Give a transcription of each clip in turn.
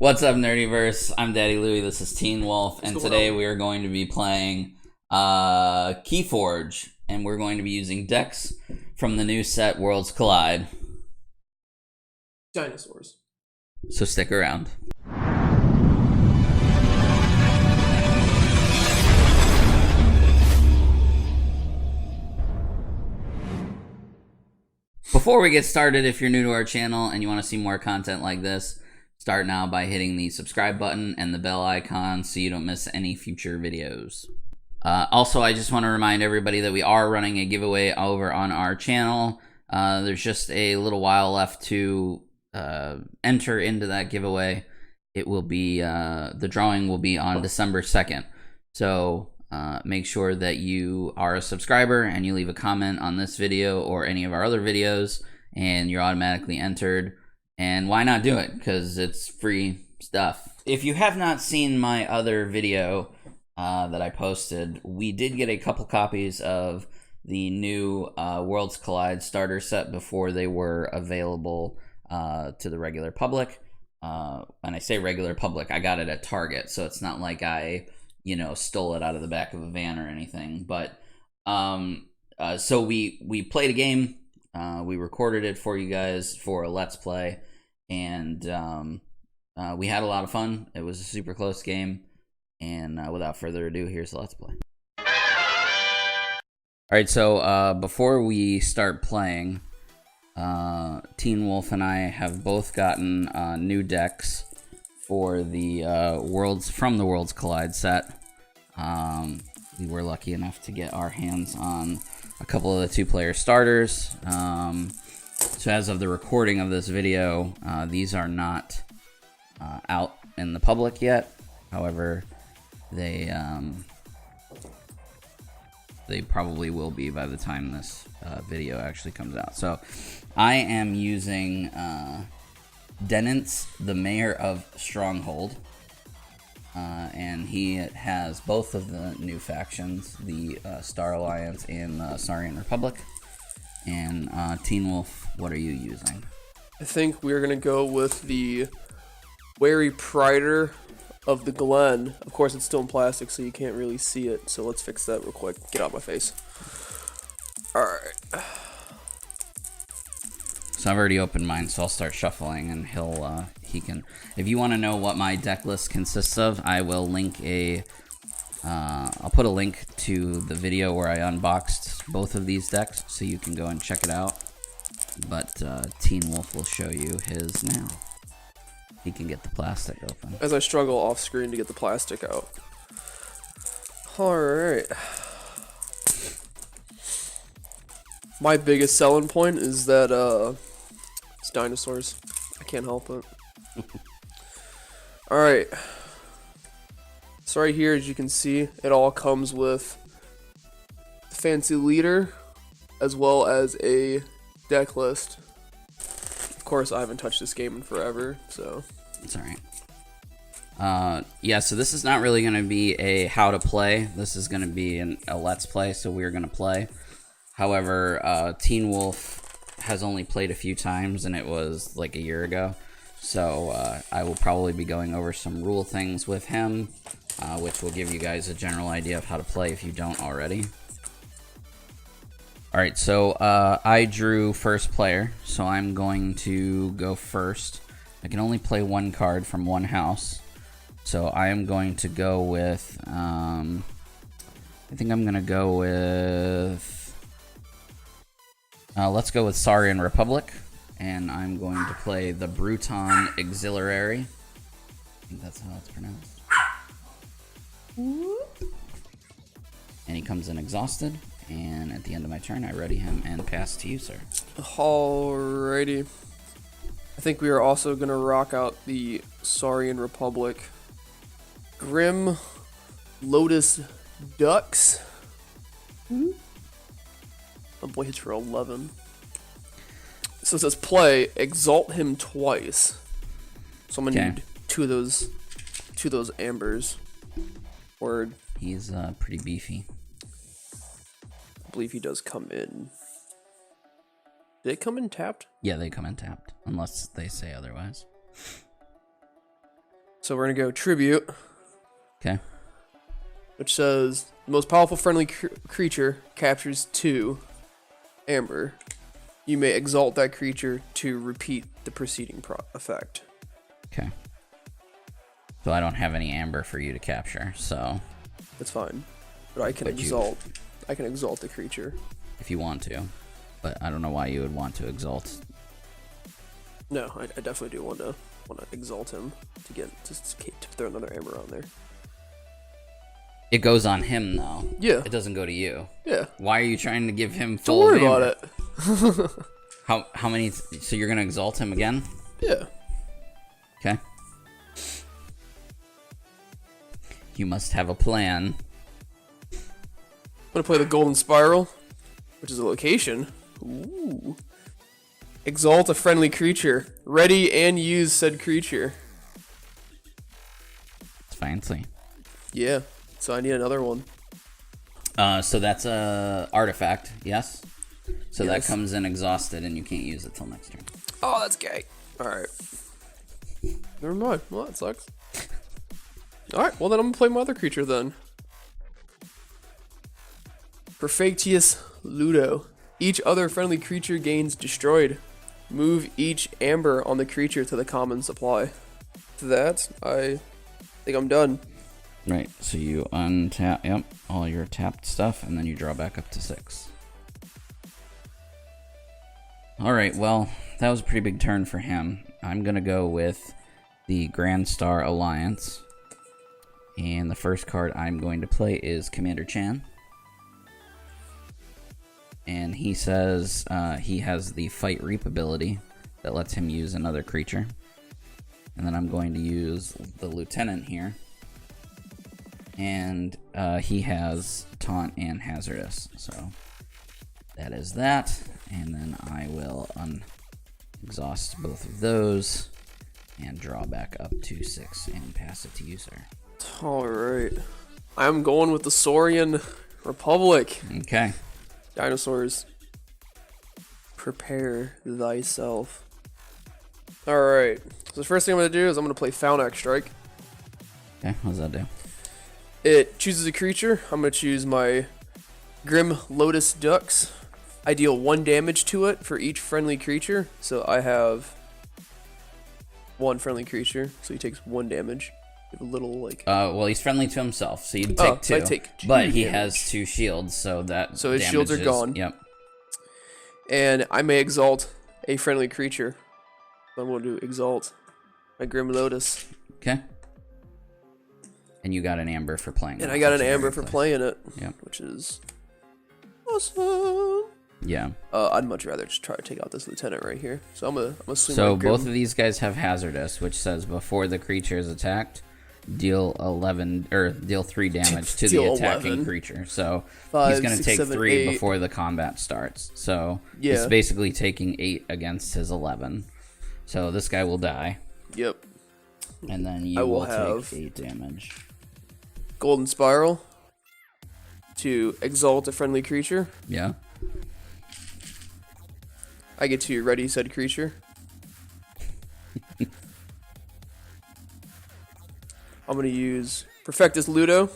What's up, Nerdyverse? I'm Daddy Louie. This is Teen Wolf, and today we are going to be playing KeyForge, and we're going to be using decks from the new set Worlds Collide. Dinosaurs. So stick around. Before we get started, if you're new to our channel and you want to see more content like this, start now by hitting the subscribe button and the bell icon so you don't miss any future videos. Also, I just want to remind everybody that we are running a giveaway over on our channel. There's just a little while left to enter into that giveaway. It will be, the drawing will be on December 2nd. So make sure that you are a subscriber and you leave a comment on this video or any of our other videos, and you're automatically entered. And why not do it? Because it's free stuff. If you have not seen my other video that I posted, we did get a couple copies of the new Worlds Collide starter set before they were available to the regular public. When I say regular public, I got it at Target, so it's not like I, stole it out of the back of a van or anything. But so we played a game. We recorded it for you guys for a Let's Play, and we had a lot of fun. It was a super close game, and without further ado, here's the Let's Play. Alright, so before we start playing, Teen Wolf and I have both gotten new decks for the Worlds Collide set. We were lucky enough to get our hands on a couple of the two-player starters. So as of the recording of this video, these are not out in the public yet. However, they probably will be by the time this video actually comes out. So I am using Denance, the Mayor of Stronghold. And he has both of the new factions, the Star Alliance and the Saurian Republic. And Teen Wolf, what are you using? I think we're going to go with the Wary Prider of the Glen. Of course, it's still in plastic, so you can't really see it. So let's fix that real quick. Get out of my face. Alright. So I've already opened mine, so I'll start shuffling, and he can. If you want to know what my deck list consists of, I will link I'll put a link to the video where I unboxed both of these decks, so you can go and check it out. But Teen Wolf will show you his now. He can get the plastic open. As I struggle off screen to get the plastic out. Alright. My biggest selling point is that it's dinosaurs. I can't help it. Alright. So right here, as you can see, it all comes with the fancy leader as well as a deck list. Of course, I haven't touched this game in forever, so it's alright. Yeah, so this is not really going to be a how to play. This is going to be a let's play, so we're going to play. However, Teen Wolf has only played a few times, and it was like a year ago. So I will probably be going over some rule things with him, which will give you guys a general idea of how to play if you don't already. Alright, so I drew first player, so I'm going to go first. I can only play one card from one house, so I am going to go with, I think I'm going to go with, let's go with Saurian Republic, and I'm going to play the Bruton Auxiliary. I think that's how it's pronounced. And he comes in exhausted, and at the end of my turn, I ready him and pass to you, sir. Alrighty. I think we are also going to rock out the Saurian Republic. Grim Lotus Ducks. Oh boy, hits for 11. So it says play, exalt him twice. So I'm gonna need two of those ambers. Word. He's pretty beefy. I believe he does come in. Did they come in tapped? Yeah, they come in tapped, unless they say otherwise. So we're gonna go tribute, Okay. which says the most powerful friendly creature captures 2 amber. You may exalt that creature to repeat the preceding effect. Okay. So I don't have any amber for you to capture, so That's fine, but I can exalt. I can exalt the creature if you want to, but I don't know why you would want to exalt. No, I definitely do want to exalt him to throw another amber on there. It goes on him though. Yeah. It doesn't go to you. Yeah. Why are you trying to give him Don't full worry amber? about it. How many? So you're gonna exalt him again? Yeah. Okay. You must have a plan. I'm gonna play the Golden Spiral, which is a location. Ooh. Exalt a friendly creature. Ready and use said creature. It's fancy. Yeah. So I need another one. So that's a artifact, yes? So that Yes. comes in exhausted and you can't use it till next turn. Oh, that's gay. Alright. Never mind. Well, that sucks. Alright, well then I'm gonna play my other creature then. Perfectius Ludo. Each other friendly creature gains destroyed. Move each amber on the creature to the common supply. To that, I think I'm done. Right, so you untap, yep, all your tapped stuff, and then you draw back up to 6. Alright, well, that was a pretty big turn for him. I'm gonna go with the Grand Star Alliance. And the first card I'm going to play is Commander Chan. And he says he has the Fight Reap ability that lets him use another creature. And then I'm going to use the Lieutenant here. And he has Taunt and Hazardous. So that is that. And then I will exhaust both of those and draw back up to 6 and pass it to you, sir. Alright. I'm going with the Saurian Republic. Okay. Dinosaurs. Prepare thyself. Alright. So the first thing I'm going to do is I'm going to play Faunac Strike. Okay, what does that do? It chooses a creature. I'm going to choose my Grim Lotus Ducks. I deal 1 damage to it for each friendly creature. So I have 1 friendly creature. So he takes 1 damage. A little like. Well, he's friendly to himself, so you'd take 2. So I take 2 but he damage. has 2 shields, so that. So his shields are gone. Yep. And I may exalt a friendly creature. I'm going to exalt my Grim Lotus. Okay. And you got an amber for playing it. And I got an amber for playing it. Yep. Which is awesome. Yeah. I'd much rather just try to take out this lieutenant right here. So I'm gonna swing So my Grim. both of these guys have Hazardous, which says before the creature is attacked, deal 3 damage to the Deal attacking 11. creature. So 5, he's going to 6, take 7, 3 8. before the combat starts. So Yeah. he's basically taking 8 against his 11. So this guy will die, Yep. and then I you will will have- take 8 damage. Golden Spiral to exalt a friendly creature. Yeah. I get to ready said creature. I'm gonna use Perfectus Ludo.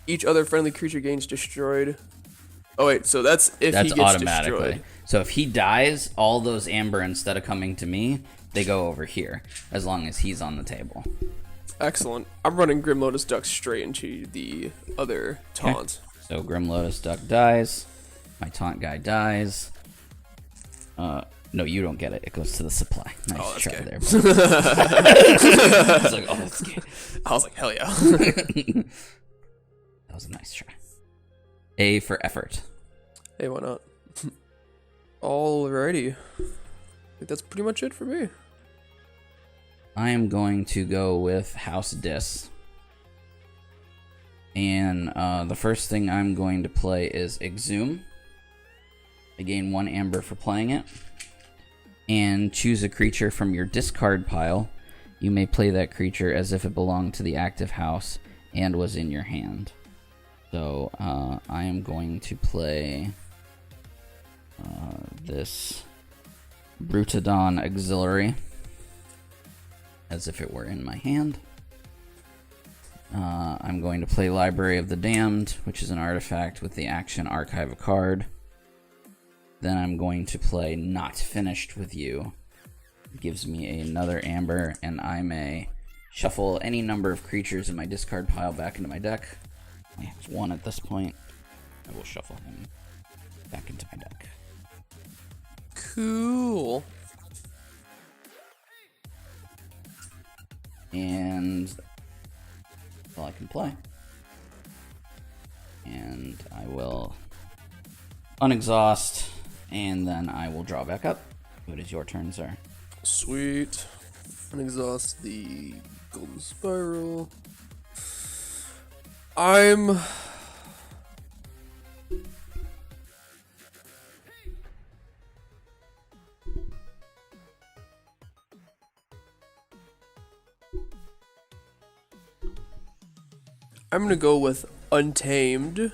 Each other friendly creature gains destroyed. Oh wait, so that's if That's he gets automatically. destroyed. So if he dies, all those amber, instead of coming to me, they go over here, as long as he's on the table. Excellent. I'm running Grim Lotus Duck straight into the other taunt. So Grim Lotus Duck dies. My taunt guy dies. No, you don't get it. It goes to the supply. Nice Oh, that's try gay. there. I was like, oh, that's gay. I was like, hell yeah. That was a nice try. A for effort. Hey, why not? Alrighty. I think that's pretty much it for me. I am going to go with House Dis. And the first thing I'm going to play is Exhume. I gain 1 amber for playing it. And choose a creature from your discard pile. You may play that creature as if it belonged to the active house and was in your hand. So I am going to play this Brutodon Auxiliary. as if it were in my hand. I'm going to play Library of the Damned, which is an artifact with the action Archive a Card. Then I'm going to play Not Finished with You. It gives me another amber, and I may shuffle any number of creatures in my discard pile back into my deck. I have one at this point. I will shuffle him back into my deck. Cool. And that's all I can play. And I will unexhaust, and then I will draw back up. It is your turn, sir. Sweet. Unexhaust the Golden Spiral. I'm gonna go with Untamed.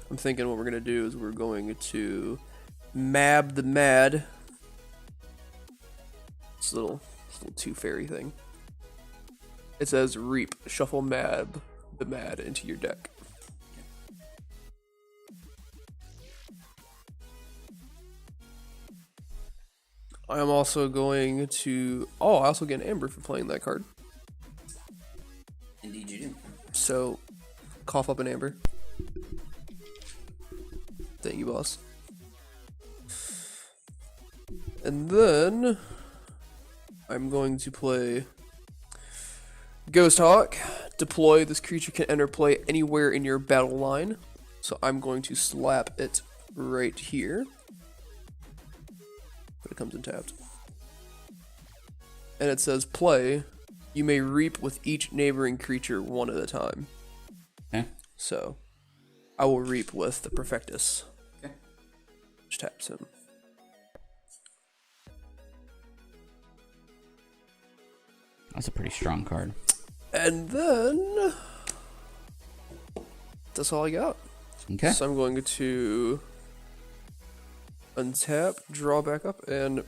I'm thinking what we're gonna do is we're going to Mab the Mad. This little two fairy thing. It says Reap, shuffle Mab the Mad into your deck. I am also going to... Oh, I also get an amber for playing that card. Indeed you do. So, cough up an amber. Thank you, boss. And then I'm going to play Ghost Hawk. Deploy. This creature can enter play anywhere in your battle line. So I'm going to slap it right here. But it comes in tapped. And it says play. You may reap with each neighboring creature one at a time. Okay. So I will reap with the Perfectus. Okay. Which taps him. That's a pretty strong card. And then that's all I got. Okay. So I'm going to untap, draw back up, and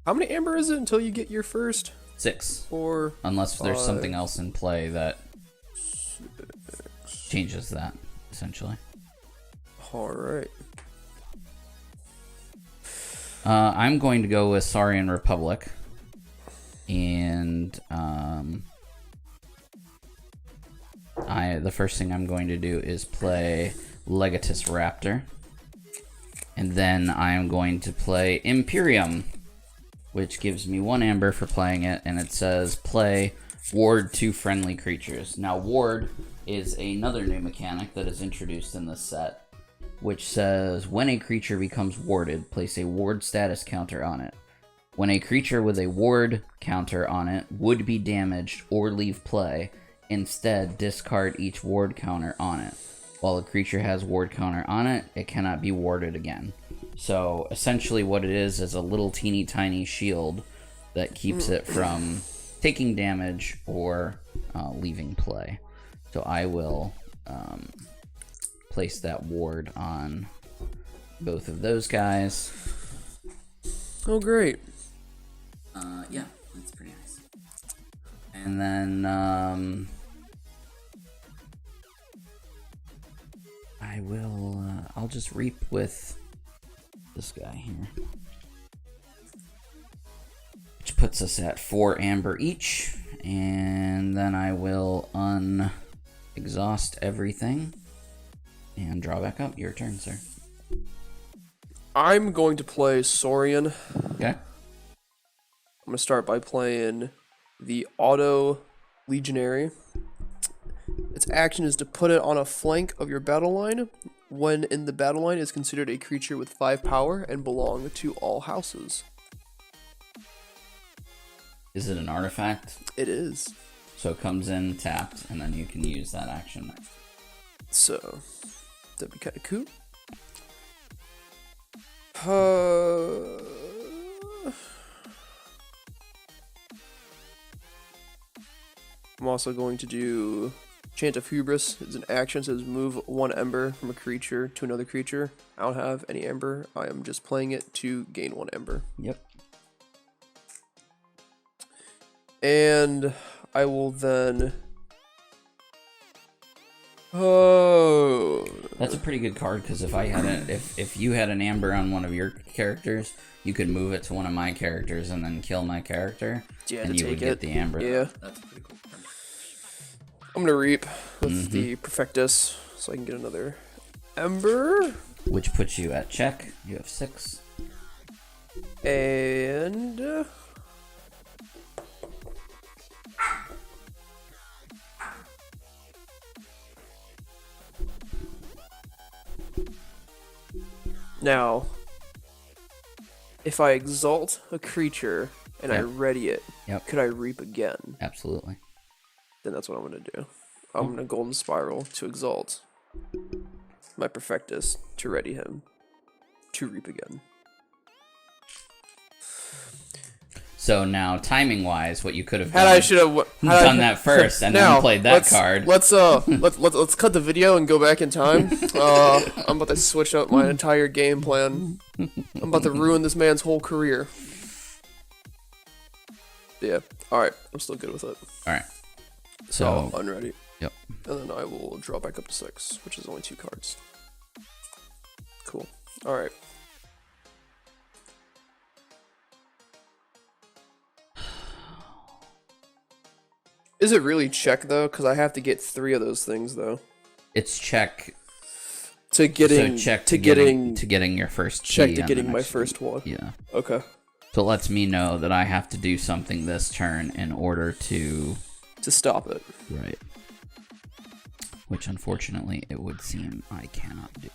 how many amber is it until you get your first? 6. 4. Unless there's 5, something else in play that 6. changes that, essentially. Alright. I'm going to go with Saurian Republic. And the first thing I'm going to do is play Legatus Raptor. And then I'm going to play Imperium, which gives me 1 amber for playing it, and it says play ward 2 friendly creatures. Now ward is another new mechanic that is introduced in this set, which says when a creature becomes warded, place a ward status counter on it. When a creature with a ward counter on it would be damaged or leave play, instead discard each ward counter on it. While a creature has ward counter on it, it cannot be warded again. So essentially what it is a little teeny tiny shield that keeps it from taking damage or leaving play. So I will place that ward on both of those guys. Oh, great. Yeah, that's pretty nice. And then I will I'll just reap with this guy here, which puts us at 4 amber each, and then I will unexhaust everything and draw back up. Your turn, sir. I'm going to play Saurian. Okay. I'm going to start by playing the Auto Legionary. Its action is to put it on a flank of your battle line. When in the battle line, is considered a creature with 5 power and belong to all houses. Is it an artifact? It is. So it comes in tapped, and then you can use that action. So, that'd be kind of cool. I'm also going to do Chant of Hubris is an action, says move 1 ember from a creature to another creature. I don't have any ember. I am just playing it to gain 1 ember. Yep. And I will then... Oh, That's a pretty good card, because if I had if you had an amber on one of your characters, you could move it to one of my characters and then kill my character, and you would get the amber. Yeah. That's pretty cool. I'm gonna reap with the Perfectus, so I can get another ember. Which puts you at check. You have 6. And... Now, if I exalt a creature and I ready it, could I reap again? Absolutely. Then that's what I'm going to do. I'm going to Golden Spiral to exalt my Perfectus to ready him to reap again. So now, timing-wise, what you could have I should have done that first and then played that card. Let's cut the video and go back in time. I'm about to switch up my entire game plan. I'm about to ruin this man's whole career. Yeah. All right. I'm still good with it. All right. So unready. Yep. And then I will draw back up to 6, which is only 2 cards. Cool. All right. Is it really check though? Because I have to get 3 of those things though. It's check to getting getting your first key check to getting my first one. Yeah. Okay. So it lets me know that I have to do something this turn in order to stop it. Right. Which unfortunately it would seem I cannot do.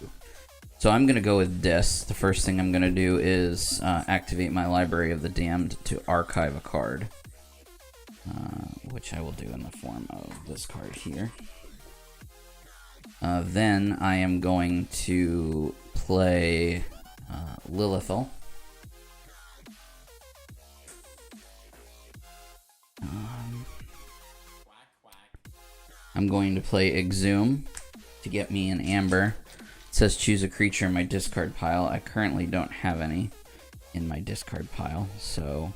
So I'm gonna go with this. The first thing I'm gonna do is activate my Library of the Damned to archive a card. Which I will do in the form of this card here. Then I am going to play Lilithal. I'm going to play Exhume to get me an amber. It says choose a creature in my discard pile. I currently don't have any in my discard pile, so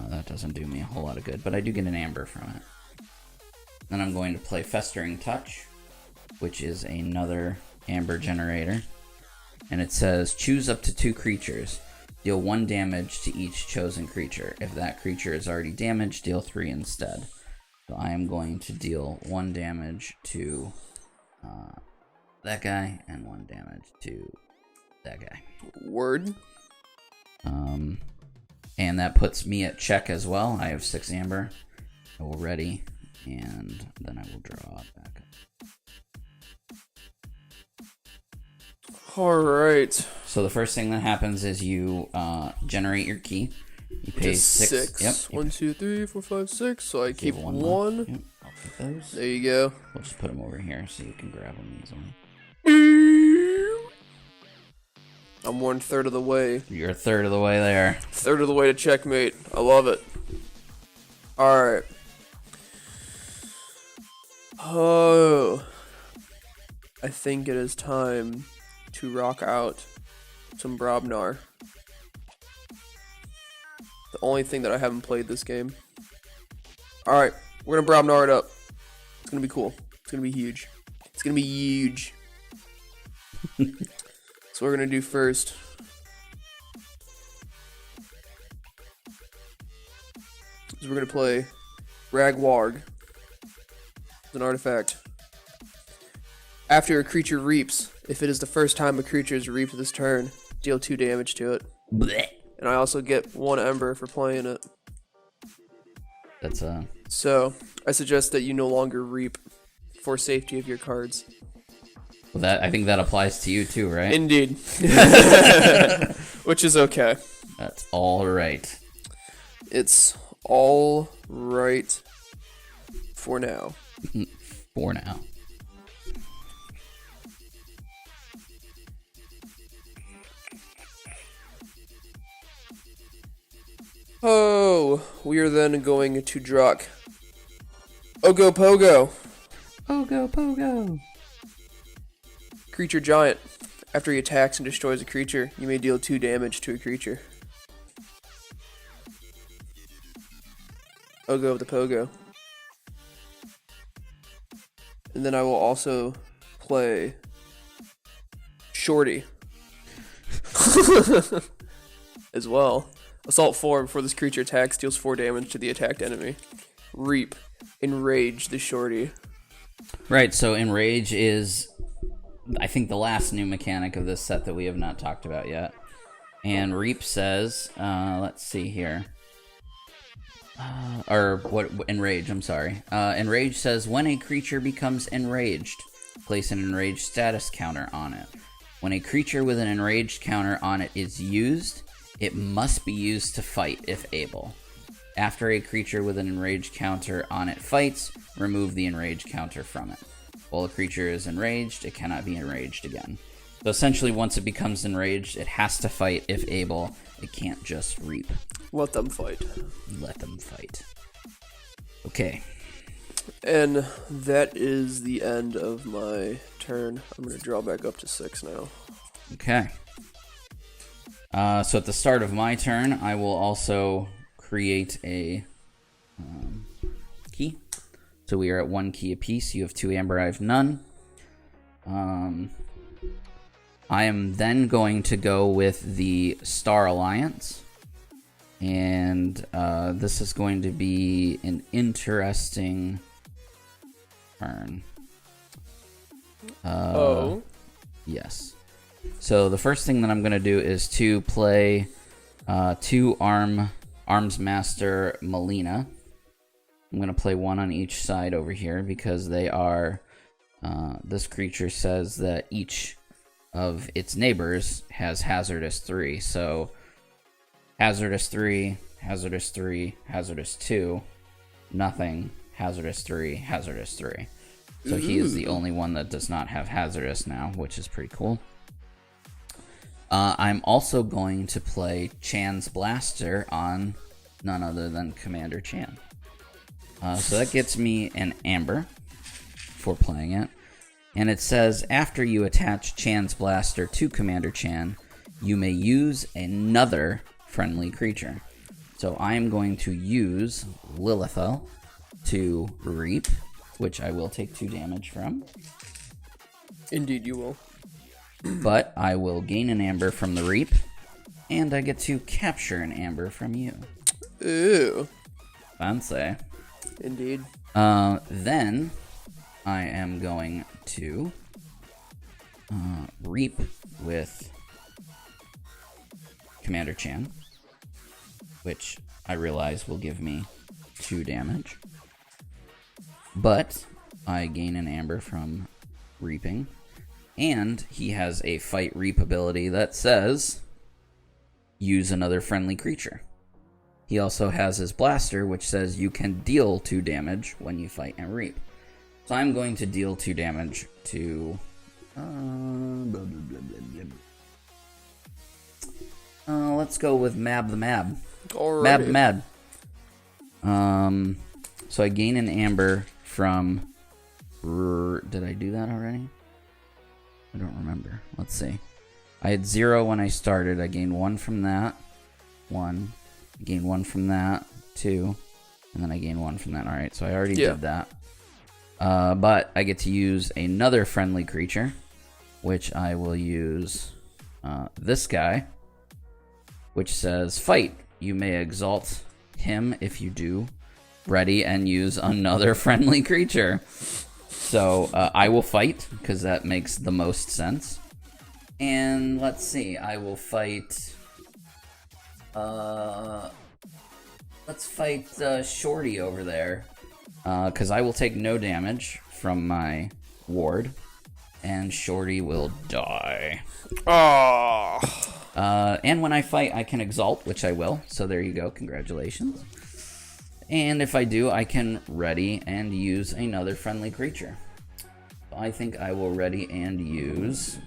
that doesn't do me a whole lot of good, but I do get an amber from it. Then I'm going to play Festering Touch, which is another amber generator. And it says, choose up to 2 creatures. Deal 1 damage to each chosen creature. If that creature is already damaged, deal 3 instead. So I am going to deal 1 damage to that guy, and 1 damage to that guy. Word. And that puts me at check as well. I have 6 amber. I will ready, and then I will draw back up. Alright. So the first thing that happens is you generate your key. You pay 6. Yep. 1, 2, 3, 4, 5, 6. So I keep 1. Yep. I'll keep those. There you go. We'll just put them over here so you can grab them easily. I'm 1/3 of the way. You're 1/3 of the way there. 1/3 of the way to checkmate. I love it. Alright. Oh. I think it is time to rock out some Brobnar. The only thing that I haven't played this game. Alright, we're gonna Brobnar it up. It's gonna be cool. It's gonna be huge. It's gonna be huge. So what we're gonna do first is we're gonna play Ragwarg as an artifact. After a creature reaps, if it is the first time a creature is reaped this turn, deal 2 damage to it. Blech. And I also get 1 ember for playing it. That's So I suggest that you no longer reap for safety of your cards. Well, that I think that applies to you too, right? Indeed. Which is okay. That's all right. It's all right for now. For now. Oh, we are then going to Druck. Ogo Pogo. Pogo, pogo. Creature Giant. After he attacks and destroys a creature, you may deal 2 damage to a creature. Pogo of the Pogo. And then I will also play Shorty. As well. Assault 4. Before this creature attacks, deals 4 damage to the attacked enemy. Reap. Enrage the Shorty. Right, so Enrage is, I think, the last new mechanic of this set that we have not talked about yet. And Reap says, let's see here. Enrage, I'm sorry. Enrage says, when a creature becomes enraged, place an enraged status counter on it. When a creature with an enraged counter on it is used, it must be used to fight if able. After a creature with an enraged counter on it fights, remove the enraged counter from it. While a creature is enraged, it cannot be enraged again. So essentially, once it becomes enraged, it has to fight if able. It can't just reap. Let them fight. Let them fight. Okay. And that is the end of my turn. I'm going to draw back up to 6 now. Okay. So at the start of my turn, I will also create a key. So we are at 1 key apiece. You have 2 amber, I have none. I am then going to go with the Star Alliance. And this is going to be an interesting turn. Yes. So the first thing that I'm going to do is to play 2 Arms Master Melina. I'm going to play 1 on each side over here because they are... this creature says that each of its neighbors has Hazardous 3. So Hazardous 3, Hazardous 3, Hazardous 2, nothing, Hazardous 3, Hazardous 3. So he is the only one that does not have Hazardous now, which is pretty cool. I'm also going to play Chan's Blaster on none other than Commander Chan. So that gets me an amber for playing it. And it says, after you attach Chan's Blaster to Commander Chan, you may use another friendly creature. So I am going to use Lilithel to reap, which I will take 2 damage from. Indeed you will. But I will gain an amber from the reap, and I get to capture an amber from you. Ooh. Fancy. Indeed. Then I am going to reap with Commander Chan, which I realize will give me 2 damage. But I gain an amber from reaping, and he has a fight reap ability that says use another friendly creature. He also has his blaster, which says you can deal 2 damage when you fight and reap. So I'm going to deal 2 damage to... let's go with Mab the Mab. Alrighty. Mab. So I gain an amber from... Did I do that already? I don't remember. Let's see. I had 0 when I started. I gained 1 from that. 1. I gained 1 from that. 2. And then I gained 1 from that. Alright, so I already did that. But I get to use another friendly creature, which I will use this guy, which says, fight. You may exalt him if you do. Ready and use another friendly creature. So I will fight, because that makes the most sense. And let's see, I will fight... let's fight Shorty over there. Because I will take no damage from my ward. And Shorty will die. Oh. And when I fight, I can exalt, which I will. So there you go, congratulations. And if I do, I can ready and use another friendly creature. I think I will ready and use...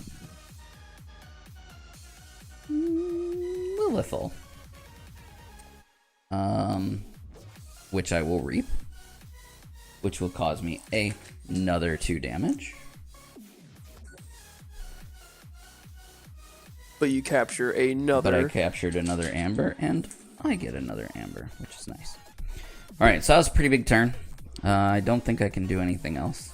Lilithel. Which I will reap. which will cause me another 2 damage. But you capture another. But I captured another amber, and I get another amber, which is nice. Alright, so that was a pretty big turn. I don't think I can do anything else.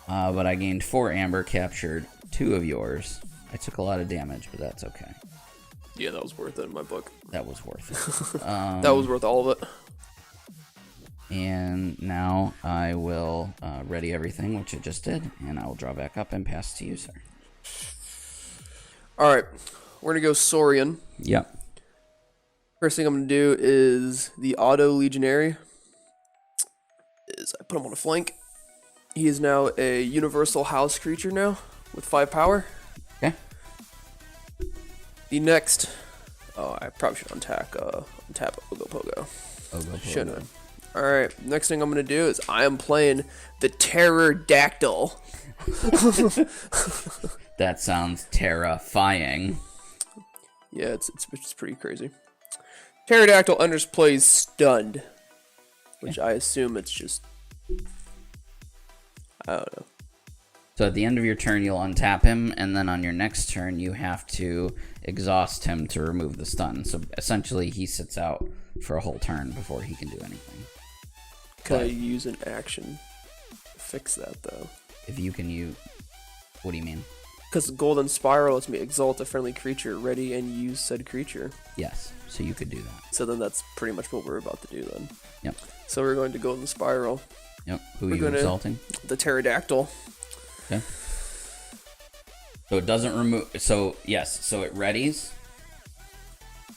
But I gained 4 amber, captured 2 of yours. I took a lot of damage, but that's okay. Yeah, that was worth it in my book. That was worth it. That was worth all of it. And now I will ready everything, which I just did, and I will draw back up and pass to you, sir. Alright, we're going to go Saurian. Yep. First thing I'm going to do is the Auto Legionary. I put him on a flank. He is now a universal house creature now, with 5 power. Okay. The next... Oh, I probably should untap Ogopogo. Shouldn't I? Alright, next thing I'm going to do is I am playing the Pterodactyl. That sounds terrifying. Yeah, it's pretty crazy. Pterodactyl enters plays stunned, which I assume it's just... I don't know. So at the end of your turn, you'll untap him, and then on your next turn, you have to exhaust him to remove the stun. So essentially, he sits out for a whole turn before he can do anything. Can I use an action to fix that, though? If you can use... What do you mean? Because Golden Spiral lets me exalt a friendly creature, ready and use said creature. Yes, so you could do that. So then that's pretty much what we're about to do then. Yep. So we're going to Golden Spiral. Yep. Who are you exalting? The Pterodactyl. Okay. So it doesn't remove... So, yes. So it readies.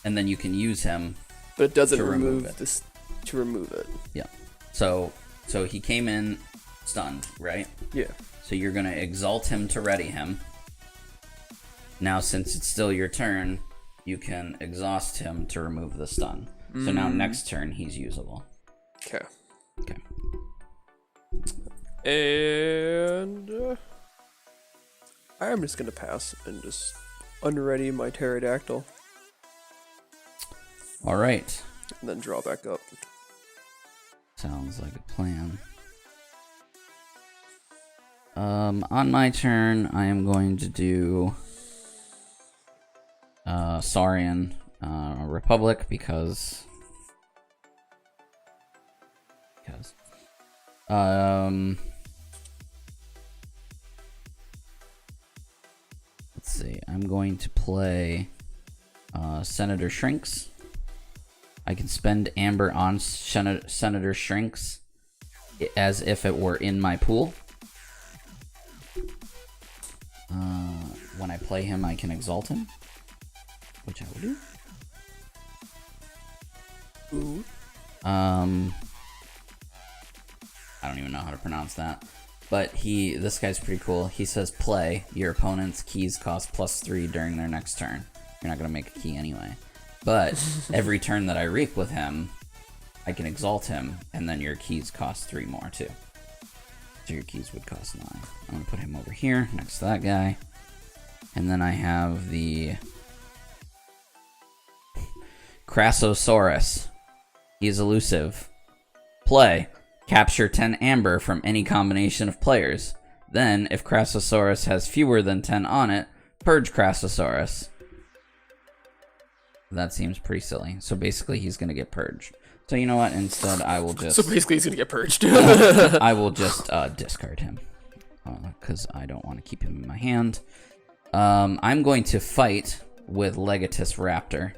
And then you can use him. But it doesn't remove this to remove it. Yeah. So he came in stunned, right? Yeah. So you're going to exalt him to ready him. Now, since it's still your turn, you can exhaust him to remove the stun. So now next turn, he's usable. Okay. Okay. And I'm just going to pass and just unready my Pterodactyl. All right. And then draw back up. Sounds like a plan. On my turn, I am going to do Saurian Republic because let's see. I'm going to play Senator Shrinks. I can spend Amber on Senator Shrinks as if it were in my pool. When I play him, I can exalt him, which I will do. Ooh. I don't even know how to pronounce that. But this guy's pretty cool. He says play. Your opponent's keys cost +3 during their next turn. You're not going to make a key anyway. But every turn that I reap with him, I can exalt him, and then your keys cost 3 more too. So your keys would cost 9. I'm going to put him over here next to that guy. And then I have the Crassosaurus. He's elusive. Play. Capture 10 amber from any combination of players. Then, if Crassosaurus has fewer than 10 on it, purge Crassosaurus. That seems pretty silly. So basically, he's going to get purged. So you know what? Instead, I will just... So basically, he's going to get purged. I will just discard him. Because I don't want to keep him in my hand. I'm going to fight with Legatus Raptor.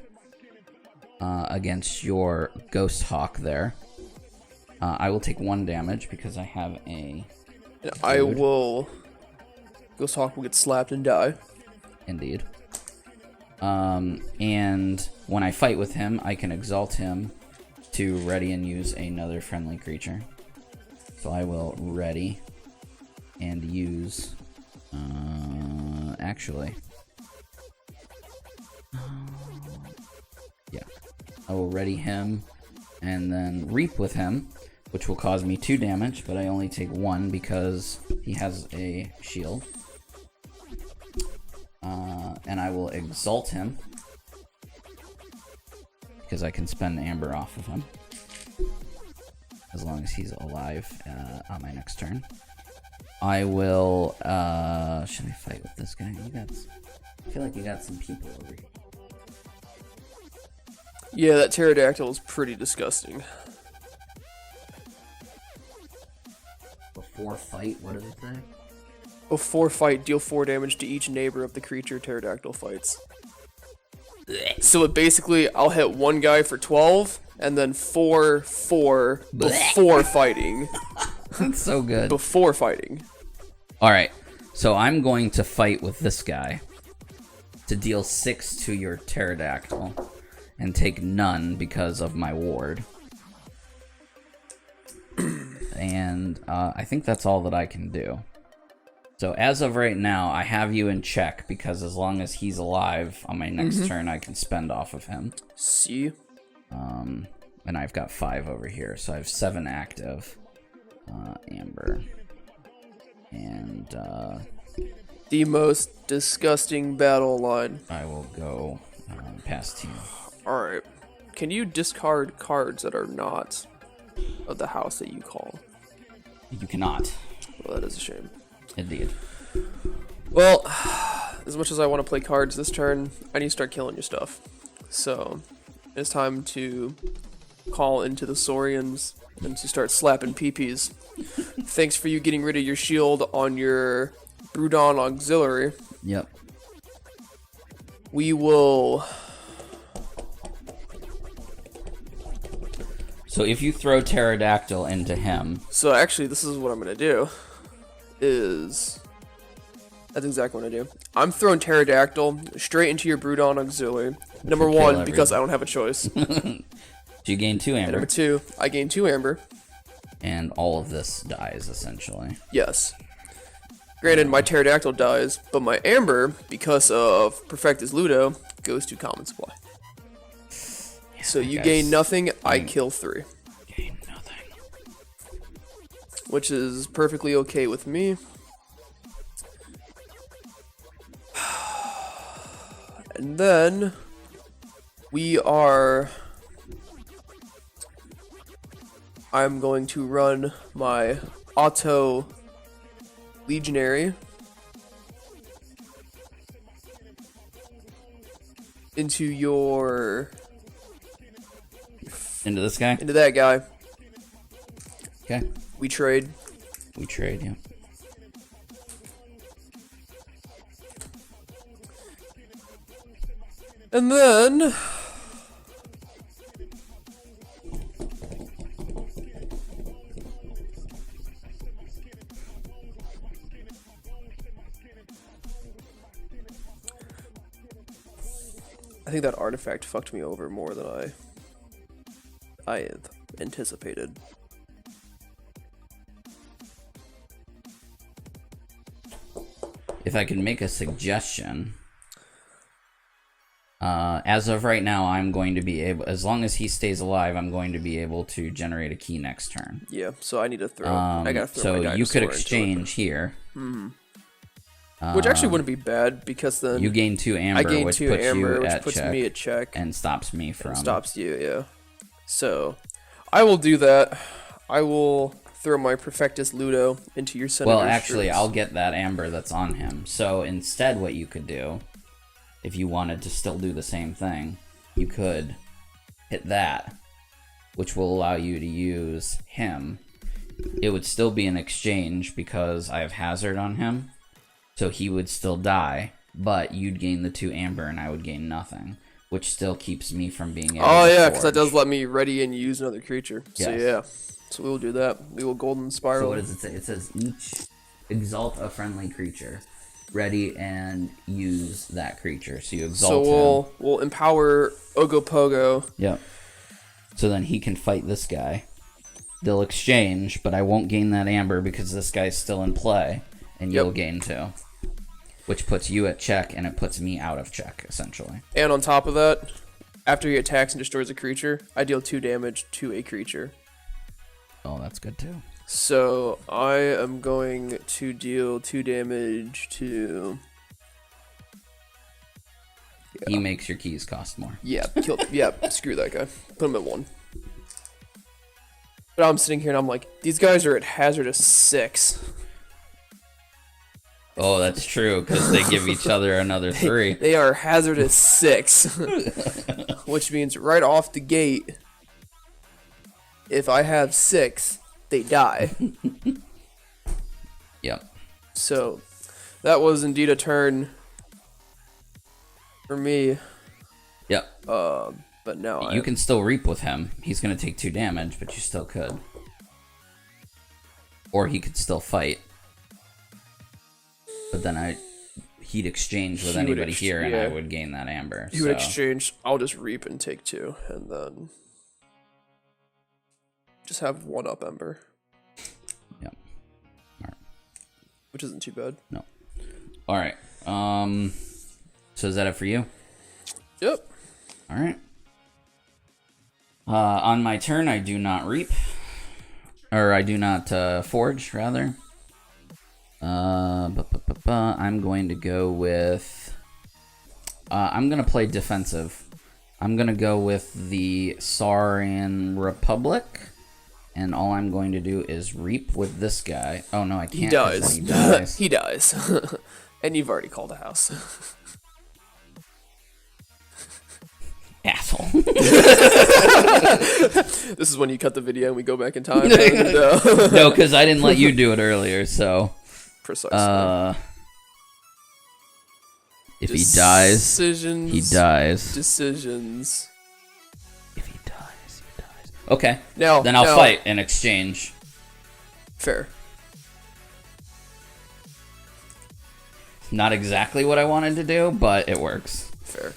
Against your Ghost Hawk there. I will take 1 damage because I have a... I will... Ghost Hawk will get slapped and die. Indeed. And when I fight with him, I can exalt him to ready and use another friendly creature. So I will ready and use... actually... yeah. I will ready him and then reap with him, which will cause me 2 damage, but I only take 1 because he has a shield. And I will exalt him because I can spend Amber off of him. as long as he's alive on my next turn. I will, should I fight with this guy? I feel like you got some people over here. Yeah, that pterodactyl is pretty disgusting. Before fight, what did it say? Before fight, deal 4 damage to each neighbor of the creature pterodactyl fights. So it basically, I'll hit one guy for 12, and then 4 before fighting. That's so good. Before fighting. Alright, so I'm going to fight with this guy to deal 6 to your pterodactyl and take none because of my ward. And I think that's all that I can do. So as of right now, I have you in check because as long as he's alive on my next turn, I can spend off of him. See? And I've got 5 over here, so I have 7 active. Amber. And The most disgusting battle line. I will go past you. Alright. Can you discard cards that are not of the house that you call? You cannot. Well, that is a shame. Indeed. Well, as much as I want to play cards this turn, I need to start killing your stuff. So, it's time to call into the Saurians and to start slapping peepees. Thanks for you getting rid of your shield on your Brudon Auxiliary. Yep. We will... So if you throw Pterodactyl into him... So actually, this is what I'm going to do. That's exactly what I do. I'm throwing Pterodactyl straight into your Brudon Auxiliary. Number 1, because I don't have a choice. So you gain 2 amber. And number 2, I gain 2 amber. And all of this dies, essentially. Yes. Granted, my Pterodactyl dies, but my amber, because of Perfectus Ludo, goes to common supply. Yeah, so you gain nothing, I kill 3. Gain nothing. Which is perfectly okay with me. And then I'm going to run my auto legionary into this guy? Into that guy. Okay. We trade. We trade, yeah. And then I think that artifact fucked me over more than I had anticipated. If I can make a suggestion, as of right now, I'm going to be able, as long as he stays alive, I'm going to be able to generate a key next turn. Yeah, so I need to throw. I gotta throw. So my you could dinosaur exchange here. Which actually wouldn't be bad because then you gain 2 amber, I gain which 2 puts amber, you which at puts check me at check and stops me from. Stops you, yeah. So I will do that. I will throw my Perfectus Ludo into your center. Well, actually, I'll get that amber that's on him. So instead, what you could do, if you wanted to still do the same thing, you could hit that, which will allow you to use him. It would still be an exchange because I have hazard on him, so he would still die, but you'd gain the 2 amber and I would gain nothing, which still keeps me from being able Oh to yeah, because that forge. does let me ready and use another creature. So Yes. yeah, so we will do that. We will Golden Spiral. So what does it say? It says each exalt a friendly creature. Ready and use that creature. So you exalt him. So we'll empower Ogopogo. Yep. So then he can fight this guy. They'll exchange, but I won't gain that amber because this guy's still in play, and you'll gain 2. Which puts you at check, and it puts me out of check, essentially. And on top of that, after he attacks and destroys a creature, I deal 2 damage to a creature. Oh, that's good too. So I am going to deal 2 damage to. Yeah. He makes your keys cost more. Yeah, screw that guy. Put him at 1. But I'm sitting here and I'm like, these guys are at hazardous 6. Oh, that's true, because they give each other another 3. They are hazardous 6. Which means right off the gate, if I have 6, they die. Yep. So, that was indeed a turn for me. Yep. But now you can still reap with him. He's going to take 2 damage, but you still could. Or he could still fight. But then he'd exchange with anybody here, and I would gain that amber. He would exchange. I'll just reap and take 2, and then just have 1 up ember. Yep. All right. Which isn't too bad. No. All right. So is that it for you? Yep. All right. On my turn, I do not reap. Or I do not forge, rather. I'm going to go with... I'm going to play defensive. I'm going to go with the Saurian Republic. And all I'm going to do is reap with this guy. Oh, no, I can't. He dies. He dies. He dies. And you've already called a house. Asshole. This is when you cut the video and we go back in time. No, because I didn't let you do it earlier, so... Precisely. If he dies, he dies. Decisions. If he dies, he dies. Okay. Now, then I'll fight in exchange. Fair. Not exactly what I wanted to do, but it works. Fair.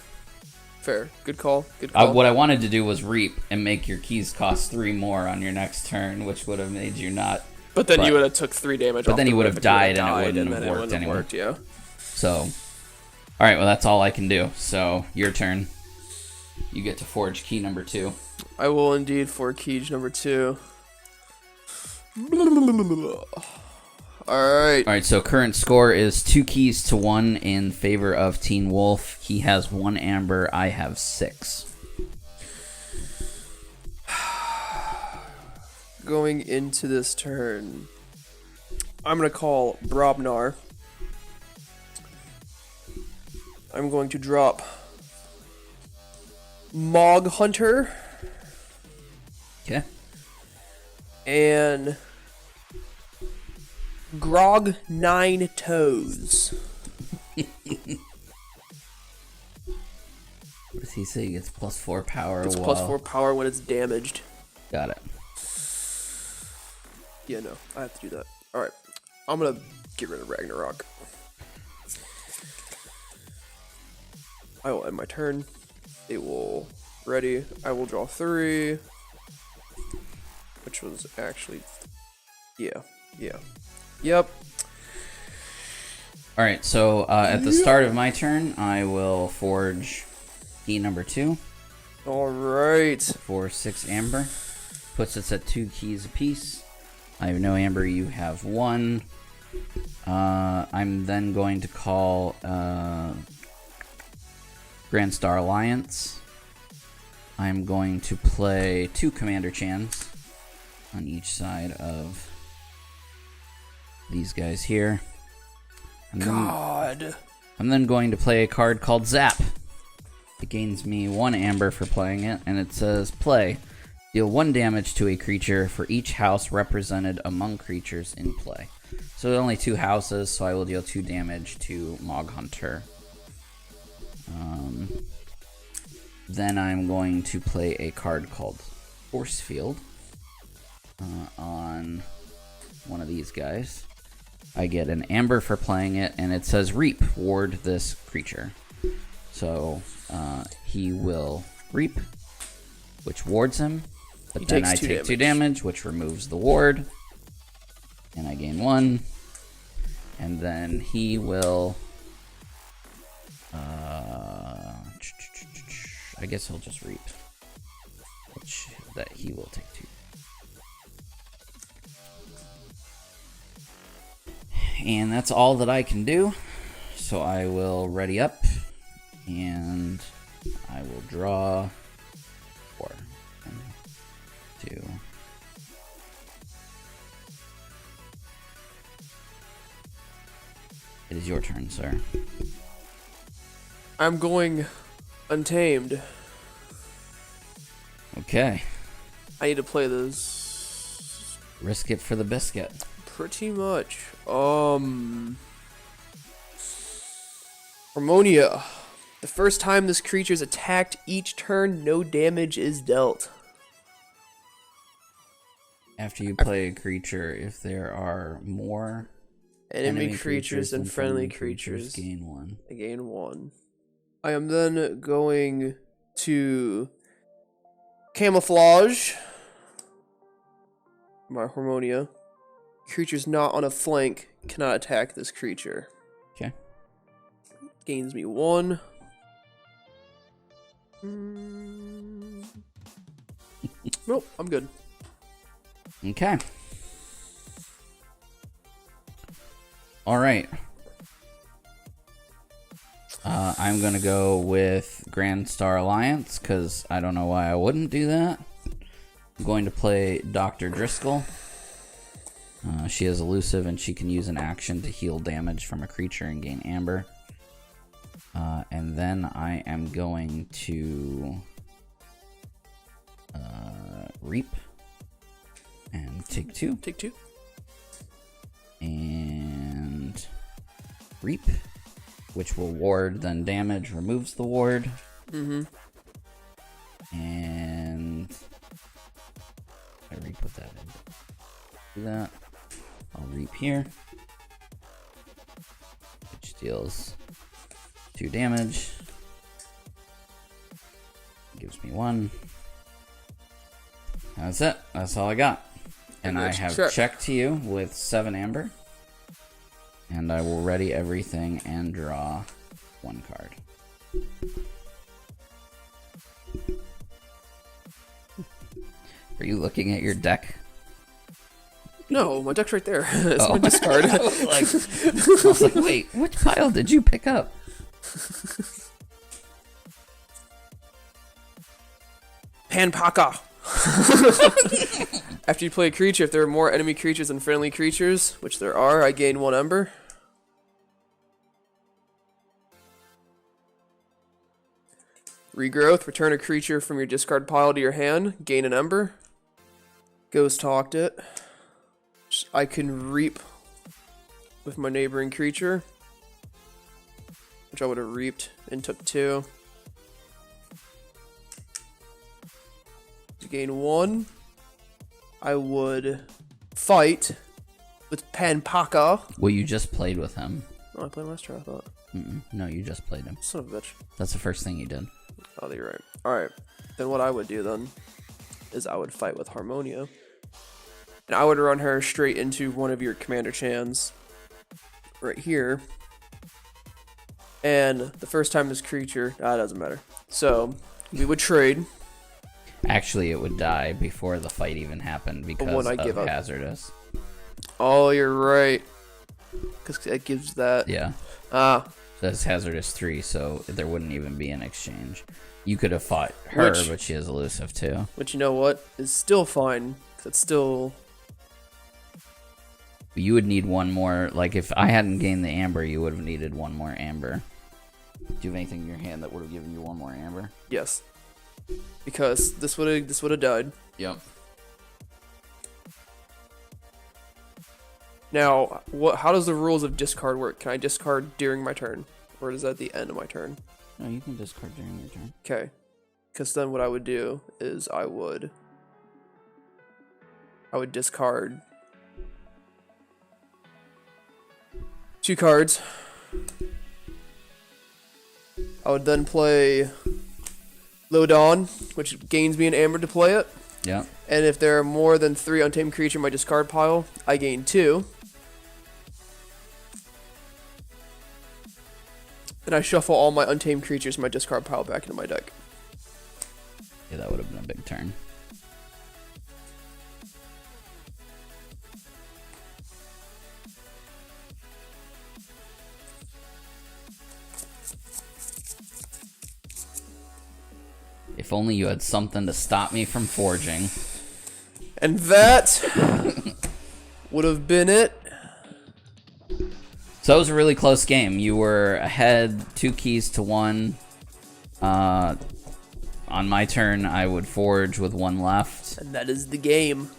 Good call. Good call. What I wanted to do was reap and make your keys cost 3 more on your next turn, which would have made you not... But then you would have took 3 damage. But then he would have died, and it wouldn't have worked anymore. Yeah. So, all right. Well, that's all I can do. So, your turn. You get to forge key number 2. I will indeed forge key number 2. All right. All right. So current score is 2 keys to 1 in favor of Teen Wolf. He has 1 amber. I have 6. Going into this turn, I'm going to call Brobnar. I'm going to drop Mog Hunter. Okay. And Grog 9 Toes. What does he say? He gets +4 power. It's +4 power when it's damaged. Got it. Yeah, no, I have to do that. Alright, I'm gonna get rid of Ragnarok. I will end my turn. It will ready. I will draw 3. Which was actually... Yeah. Yep. Alright, so at the start of my turn, I will forge key number 2. Alright. For 6 amber. Puts us at 2 keys apiece. I have no amber, you have 1. I'm then going to call Grand Star Alliance. I'm going to play 2 Commander Chans on each side of these guys here. I'm then going to play a card called Zap. It gains me 1 amber for playing it, and it says play. Deal 1 damage to a creature for each house represented among creatures in play. So there are only 2 houses, so I will deal 2 damage to Mog Hunter. Then I'm going to play a card called Force Field on one of these guys. I get an amber for playing it, and it says reap, ward this creature. So he will reap, which wards him. But then I take 2 damage, which removes the ward. And I gain 1. And then he will... I guess he'll just reap. Which that he will take 2. And that's all that I can do. So I will ready up. And I will draw 4. 1, 2, is your turn, sir. I'm going Untamed. Okay. I need to play this. Risk it for the biscuit. Pretty much. Harmonia. The first time this creature is attacked each turn, no damage is dealt. After you play a creature, if there are more enemy creatures than friendly creatures, gain 1. I gain 1. I am then going to Camouflage my Harmonia. Creatures not on a flank cannot attack this creature. Okay. Gains me 1. Nope, I'm good. Okay. All right. I'm going to go with Grand Star Alliance because I don't know why I wouldn't do that. I'm going to play Dr. Driscoll. She is elusive and she can use an action to heal damage from a creature and gain Amber. And then I am going to Reap and take 2. Take 2. And Reap, which will ward, then damage, removes the ward. Mm-hmm. And I Reap with that in. Do that. I'll Reap here, which deals 2 damage. Gives me 1. That's it. That's all I got. And I have checked to you with 7 Amber. And I will ready everything and draw 1 card. Are you looking at your deck? No, my deck's right there. It's my discard. I was like, wait, which pile did you pick up? Panpaka. After you play a creature, if there are more enemy creatures than friendly creatures, which there are, I gain 1 Ember. Regrowth. Return a creature from your discard pile to your hand. Gain an Ember. Ghost Talked it. I can Reap with my neighboring creature, which I would have reaped and took 2. To gain 1, I would fight with Panpaka. Well, you just played with him. Oh, I played last turn, I thought. No, you just played him. Son of a bitch. That's the first thing you did. Oh, you're right. Alright. Then what I would do then is I would fight with Harmonia. And I would run her straight into one of your Commander Chans right here. And the first time this creature... it doesn't matter. So, we would trade. Actually, it would die before the fight even happened because of Hazardous. Oh, you're right. Because it gives that... Yeah. That's Hazardous 3, so there wouldn't even be an exchange. You could have fought her, but she is elusive too. Which, you know what? Is still fine. It's still... You would need 1 more. Like, if I hadn't gained the Amber, you would have needed 1 more Amber. Do you have anything in your hand that would have given you 1 more Amber? Yes. Because this would have died. Yep. Now, how does the rules of discard work? Can I discard during my turn? Or is that at the end of my turn? No, you can discard during your turn. Okay. Because then what I would do is I would discard 2 cards. I would then play Lodon, which gains me an Amber to play it. Yeah. And if there are more than 3 untamed creatures in my discard pile, I gain 2. And I shuffle all my untamed creatures in my discard pile back into my deck. Yeah, that would have been a big turn. If only you had something to stop me from forging. And that would have been it. So it was a really close game. You were ahead 2 keys to 1. On my turn, I would forge with 1 left. And that is the game.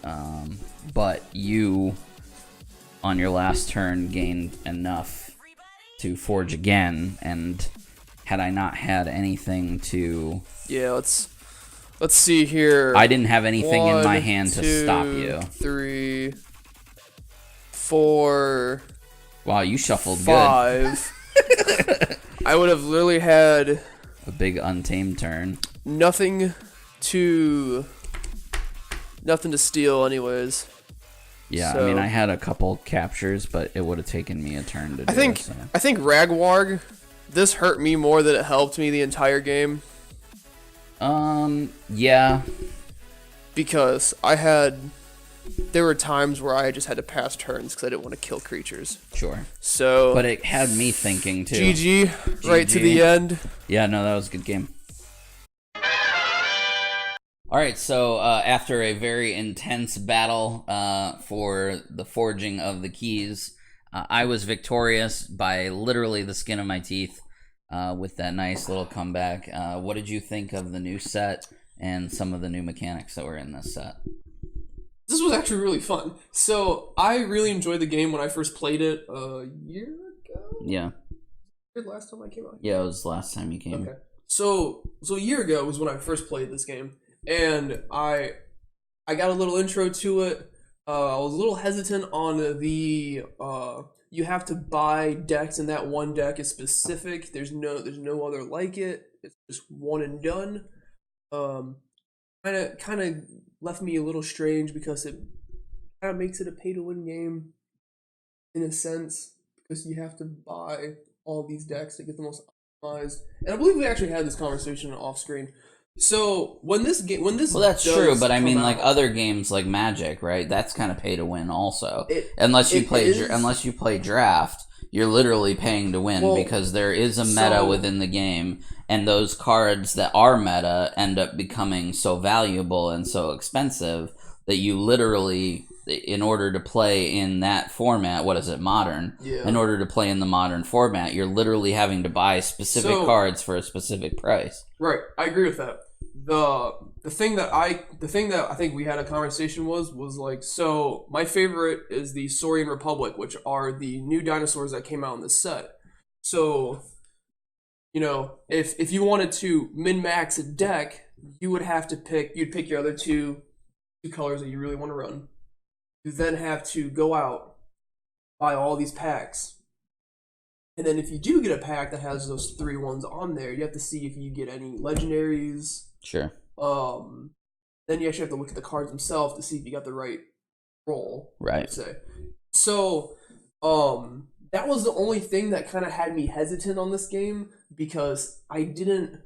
But you, on your last turn, gained enough to forge again. And had I not had anything to... Yeah, let's see here. I didn't have anything in my 1, hand 2, to stop you. 3, 4... Wow, you shuffled 5. I would have literally had good. A big untamed turn. nothing to steal anyways. Yeah, So- I mean, I had a couple captures, but it would have taken me a turn to do I think so. Ragwarg, this hurt me more than it helped me the entire game. Yeah. Because there were times where I just had to pass turns because I didn't want to kill creatures. Sure. So, But it had me thinking, too. GG, right to the end. Yeah, no, that was a good game. Alright, so after a very intense battle for the forging of the keys, I was victorious by literally the skin of my teeth with that nice little comeback. What did you think of the new set and some of the new mechanics that were in this set? This was actually really fun. So, I really enjoyed the game when I first played it a year ago? Yeah. Last time I came out? Yeah, it was last time you came. Okay. So a year ago was when I first played this game. And I got a little intro to it. I was a little hesitant on the you have to buy decks, and that one deck is specific. There's no other like it. It's just one and done. Kind of left me a little strange because it kind of makes it a pay to win game in a sense, because you have to buy all these decks to get the most optimized. And I believe we actually had this conversation off screen. So well, that's true, but I mean, like out, other games like Magic, right? That's kind of pay to win, also. Unless you play draft, you're literally paying to win because there is a meta within the game, and those cards that are meta end up becoming so valuable and so expensive that you literally, in order to play in that format, what is it, modern? Yeah. In order to play in the modern format, you're literally having to buy specific cards for a specific price. Right, I agree with that. The thing that I think we had a conversation was like, so my favorite is the Saurian Republic, which are the new dinosaurs that came out in this set. So, if you wanted to min-max a deck, you would have to pick your other two colors that you really want to run. You then have to go out, buy all these packs. And then if you do get a pack that has those 3 ones on there, you have to see if you get any legendaries. Sure. Then you actually have to look at the cards themselves to see if you got the right roll. Right. Say. So, that was the only thing that kind of had me hesitant on this game, because I didn't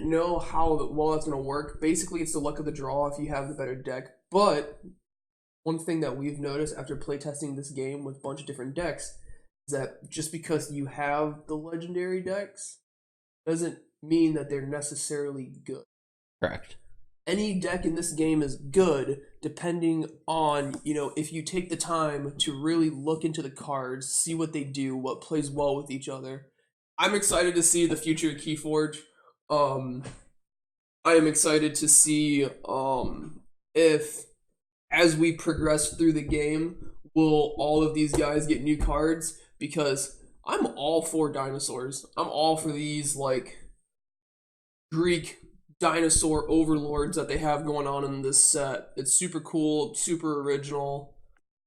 know how well that's going to work. Basically, it's the luck of the draw if you have the better deck. But one thing that we've noticed after playtesting this game with a bunch of different decks is that just because you have the legendary decks doesn't mean that they're necessarily good. Correct. Any deck in this game is good depending on, if you take the time to really look into the cards, see what they do, what plays well with each other. I'm excited to see the future of KeyForge. I am excited to see if, as we progress through the game, will all of these guys get new cards, because I'm all for dinosaurs. I'm all for these, like, Greek dinosaur overlords that they have going on in this set. It's super cool, super original.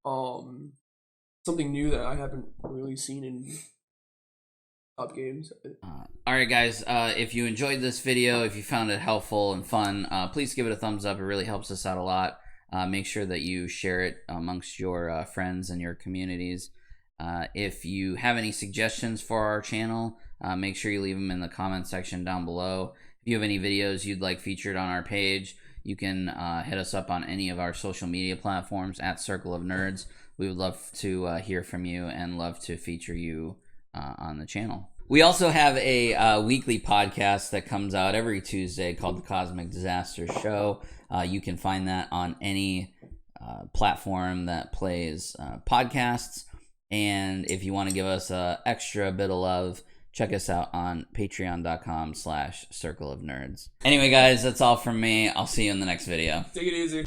Something new that I haven't really seen in top games. Alright guys, if you enjoyed this video, if you found it helpful and fun, please give it a thumbs up. It really helps us out a lot. Make sure that you share it amongst your friends and your communities. If you have any suggestions for our channel, make sure you leave them in the comment section down below. If you have any videos you'd like featured on our page, you can hit us up on any of our social media platforms at Circle of Nerds. We would love to hear from you and love to feature you on the channel. We also have a weekly podcast that comes out every Tuesday called The Cosmic Disaster Show. You can find that on any platform that plays podcasts. And if you want to give us a extra bit of love, check us out on patreon.com/Circle of Nerds. Anyway, guys, that's all from me. I'll see you in the next video. Take it easy.